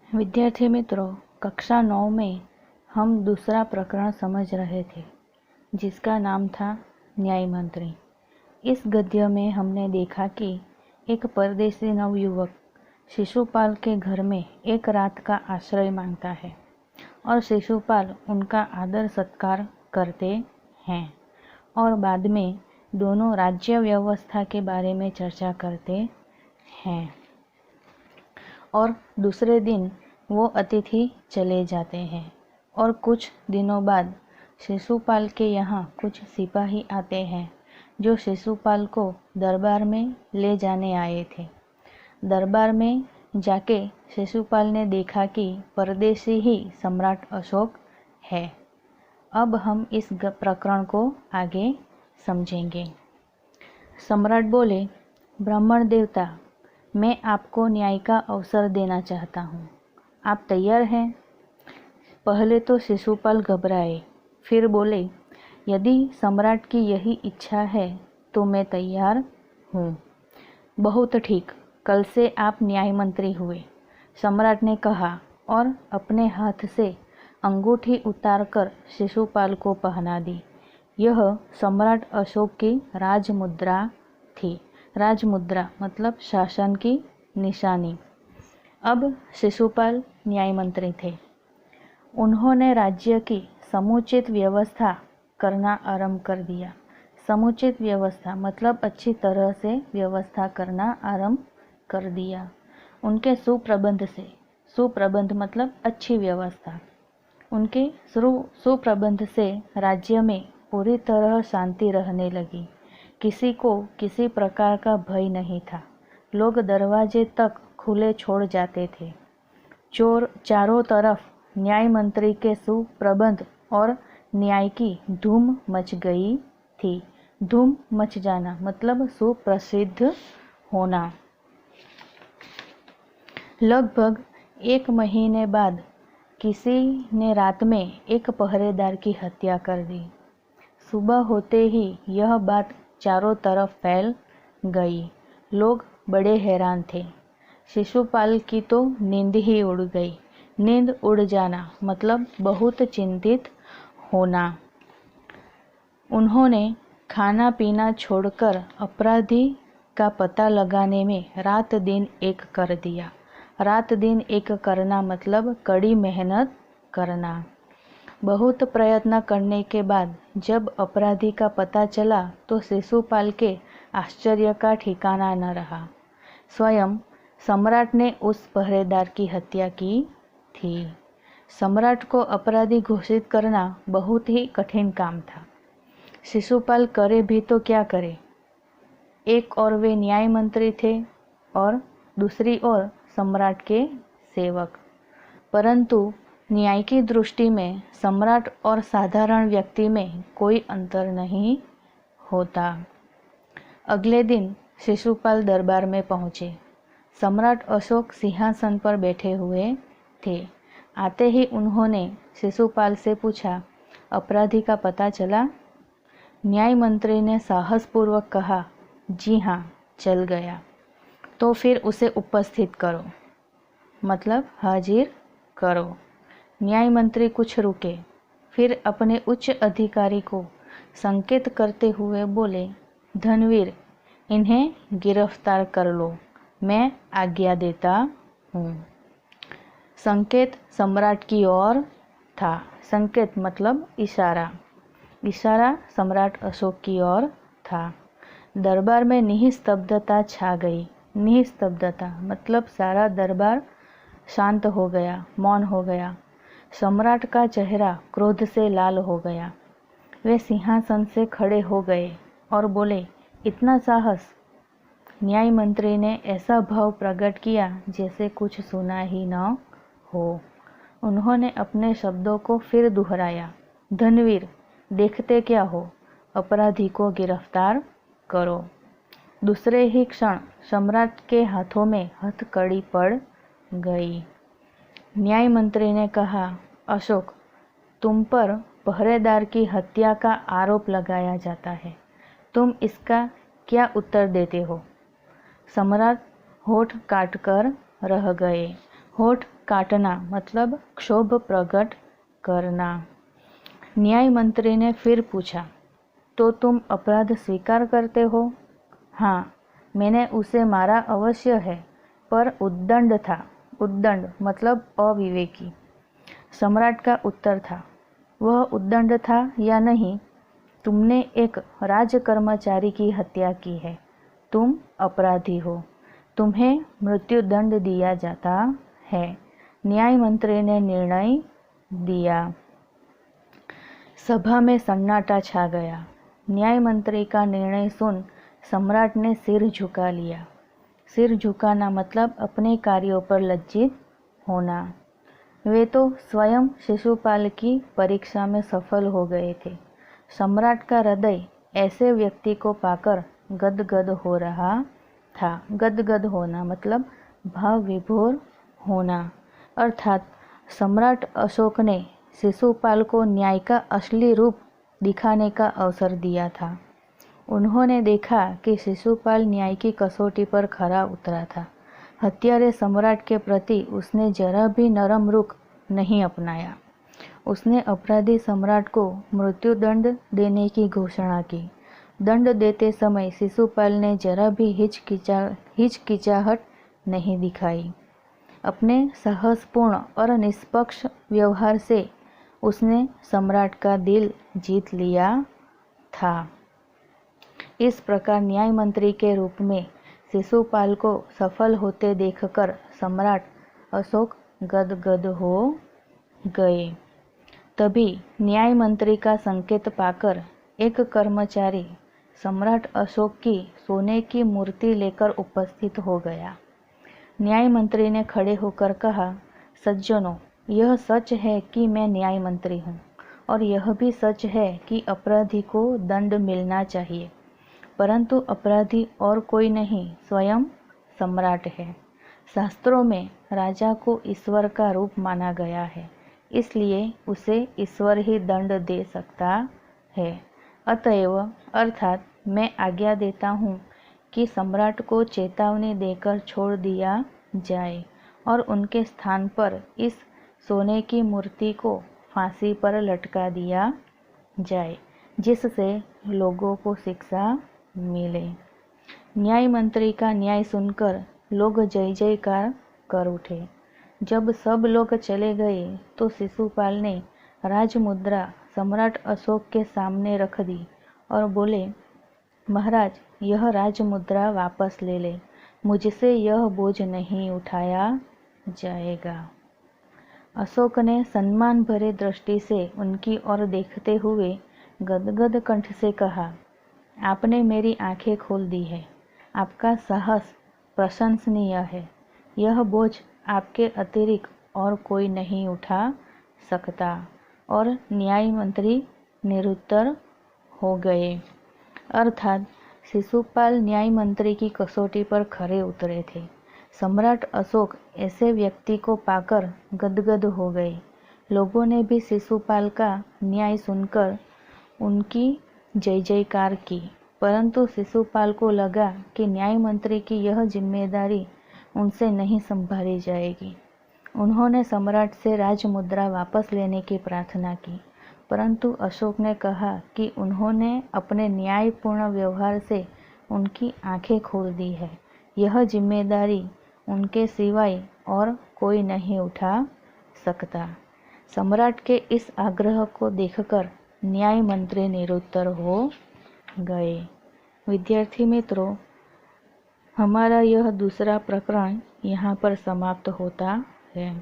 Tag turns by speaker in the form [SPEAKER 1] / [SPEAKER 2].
[SPEAKER 1] विद्यार्थी मित्रों, कक्षा 9 में हम दूसरा प्रकरण समझ रहे थे जिसका नाम था न्याय मंत्री। इस गद्य में हमने देखा कि एक परदेसी नवयुवक शिशुपाल के घर में एक रात का आश्रय मांगता है और शिशुपाल उनका आदर सत्कार करते हैं और बाद में दोनों राज्य व्यवस्था के बारे में चर्चा करते हैं और दूसरे दिन वो अतिथि चले जाते हैं और कुछ दिनों बाद शिशुपाल के यहाँ कुछ सिपाही आते हैं जो शिशुपाल को दरबार में ले जाने आए थे। दरबार में जाके शिशुपाल ने देखा कि परदेसी ही सम्राट अशोक है। अब हम इस प्रकरण को आगे समझेंगे। सम्राट बोले, ब्राह्मण देवता, मैं आपको न्याय का अवसर देना चाहता हूँ। आप तैयार हैं? पहले तो शिशुपाल घबराए, फिर बोले, यदि सम्राट की यही इच्छा है तो मैं तैयार हूँ। बहुत ठीक, कल से आप न्याय मंत्री हुए, सम्राट ने कहा और अपने हाथ से अंगूठी उतारकर शिशुपाल को पहना दी। यह सम्राट अशोक की राजमुद्रा थी। राजमुद्रा मतलब शासन की निशानी। अब शिशुपाल न्याय मंत्री थे। उन्होंने राज्य की समुचित व्यवस्था करना आरंभ कर दिया। समुचित व्यवस्था मतलब अच्छी तरह से व्यवस्था करना आरंभ कर दिया। उनके सुप्रबंध से, सुप्रबंध मतलब अच्छी व्यवस्था, उनके सुप्रबंध से राज्य में पूरी तरह शांति रहने लगी। किसी को किसी प्रकार का भय नहीं था। लोग दरवाजे तक खुले छोड़ जाते थे। चारों तरफ न्याय मंत्री के सुप्रबंध और न्याय की धूम मच गई थी। धूम मच जाना मतलब सुप्रसिद्ध होना। लगभग 1 महीने बाद किसी ने रात में एक पहरेदार की हत्या कर दी। सुबह होते ही यह बात चारों तरफ फैल गई। लोग बड़े हैरान थे। शिशुपाल की तो नींद ही उड़ गई। नींद उड़ जाना मतलब बहुत चिंतित होना। उन्होंने खाना पीना छोड़कर अपराधी का पता लगाने में रात दिन एक कर दिया। रात दिन एक करना मतलब कड़ी मेहनत करना। बहुत प्रयत्न करने के बाद जब अपराधी का पता चला तो शिशुपाल के आश्चर्य का ठिकाना न रहा। स्वयं सम्राट ने उस पहरेदार की हत्या की थी। सम्राट को अपराधी घोषित करना बहुत ही कठिन काम था। शिशुपाल करे भी तो क्या करे। एक और वे न्याय मंत्री थे और दूसरी ओर सम्राट के सेवक। परंतु न्याय की दृष्टि में सम्राट और साधारण व्यक्ति में कोई अंतर नहीं होता। अगले दिन शिशुपाल दरबार में पहुँचे। सम्राट अशोक सिंहासन पर बैठे हुए थे। आते ही उन्होंने शिशुपाल से पूछा, अपराधी का पता चला? न्याय मंत्री ने साहसपूर्वक कहा, जी हाँ, चल गया। तो फिर उसे उपस्थित करो, मतलब हाजिर करो। न्याय मंत्री कुछ रुके, फिर अपने उच्च अधिकारी को संकेत करते हुए बोले, धनवीर, इन्हें गिरफ्तार कर लो, मैं आज्ञा देता हूँ। संकेत सम्राट की ओर था। संकेत मतलब इशारा। इशारा सम्राट अशोक की ओर था। दरबार में निस्तब्धता छा गई। निस्तब्धता मतलब सारा दरबार शांत हो गया, मौन हो गया। सम्राट का चेहरा क्रोध से लाल हो गया। वे सिंहासन से खड़े हो गए और बोले, इतना साहस? न्याय मंत्री ने ऐसा भाव प्रकट किया जैसे कुछ सुना ही न हो। उन्होंने अपने शब्दों को फिर दोहराया, धनवीर, देखते क्या हो, अपराधी को गिरफ्तार करो। दूसरे ही क्षण सम्राट के हाथों में हथकड़ी पड़ गई। न्याय मंत्री ने कहा, अशोक, तुम पर पहरेदार की हत्या का आरोप लगाया जाता है। तुम इसका क्या उत्तर देते हो? सम्राट होठ काटकर रह गए। होठ काटना मतलब क्षोभ प्रकट करना। न्याय मंत्री ने फिर पूछा, तो तुम अपराध स्वीकार करते हो? हाँ, मैंने उसे मारा अवश्य है, पर उद्दंड था। उद्दंड मतलब अविवेकी। सम्राट का उत्तर था, वह उद्दंड था या नहीं, तुमने एक राजकर्मचारी की हत्या की है, तुम अपराधी हो, तुम्हें मृत्युदंड दिया जाता है। न्याय मंत्री ने निर्णय दिया। सभा में सन्नाटा छा गया। न्याय मंत्री का निर्णय सुन सम्राट ने सिर झुका लिया। सिर झुकाना मतलब अपने कार्यों पर लज्जित होना। वे तो स्वयं शिशुपाल की परीक्षा में सफल हो गए थे। सम्राट का हृदय ऐसे व्यक्ति को पाकर गदगद हो रहा था। गदगद होना मतलब भाव विभोर होना। अर्थात सम्राट अशोक ने शिशुपाल को न्याय का असली रूप दिखाने का अवसर दिया था। उन्होंने देखा कि शिशुपाल न्याय की कसौटी पर खरा उतरा था। हत्यारे सम्राट के प्रति उसने जरा भी नरम रुख नहीं अपनाया। उसने अपराधी सम्राट को मृत्युदंड देने की घोषणा की। दंड देते समय शिशुपाल ने जरा भी हिचकिचाहट नहीं दिखाई। अपने साहसपूर्ण और निष्पक्ष व्यवहार से उसने सम्राट का दिल जीत लिया था। इस प्रकार न्याय मंत्री के रूप में शिशुपाल को सफल होते देखकर सम्राट अशोक गदगद हो गए। तभी न्याय मंत्री का संकेत पाकर एक कर्मचारी सम्राट अशोक की सोने की मूर्ति लेकर उपस्थित हो गया। न्याय मंत्री ने खड़े होकर कहा, सज्जनों, यह सच है कि मैं न्याय मंत्री हूँ, और यह भी सच है कि अपराधी को दंड मिलना चाहिए, परंतु अपराधी और कोई नहीं, स्वयं सम्राट है। शास्त्रों में राजा को ईश्वर का रूप माना गया है, इसलिए उसे ईश्वर ही दंड दे सकता है। अतएव अर्थात मैं आज्ञा देता हूँ कि सम्राट को चेतावनी देकर छोड़ दिया जाए और उनके स्थान पर इस सोने की मूर्ति को फांसी पर लटका दिया जाए, जिससे लोगों को शिक्षा मिले। न्याय मंत्री का न्याय सुनकर लोग जय जयकार कर उठे। जब सब लोग चले गए तो शिशुपाल ने राजमुद्रा सम्राट अशोक के सामने रख दी और बोले, महाराज, यह राजमुद्रा वापस ले ले, मुझसे यह बोझ नहीं उठाया जाएगा। अशोक ने सम्मान भरे दृष्टि से उनकी ओर देखते हुए गदगद कंठ से कहा, आपने मेरी आंखें खोल दी है। आपका साहस प्रशंसनीय है। यह बोझ आपके अतिरिक्त और कोई नहीं उठा सकता। और न्याय मंत्री निरुत्तर हो गए। अर्थात शिशुपाल न्याय मंत्री की कसौटी पर खरे उतरे थे। सम्राट अशोक ऐसे व्यक्ति को पाकर गदगद हो गए। लोगों ने भी शिशुपाल का न्याय सुनकर उनकी जय जयकार की, परंतु शिशुपाल को लगा कि न्याय मंत्री की यह जिम्मेदारी उनसे नहीं संभाली जाएगी। उन्होंने सम्राट से राजमुद्रा वापस लेने की प्रार्थना की, परंतु अशोक ने कहा कि उन्होंने अपने न्यायपूर्ण व्यवहार से उनकी आंखें खोल दी है। यह जिम्मेदारी उनके सिवाय और कोई नहीं उठा सकता। सम्राट के इस आग्रह को देखकर न्याय मंत्री निरुत्तर हो गए। विद्यार्थी मित्रों, हमारा यह दूसरा प्रकरण यहाँ पर समाप्त होता है।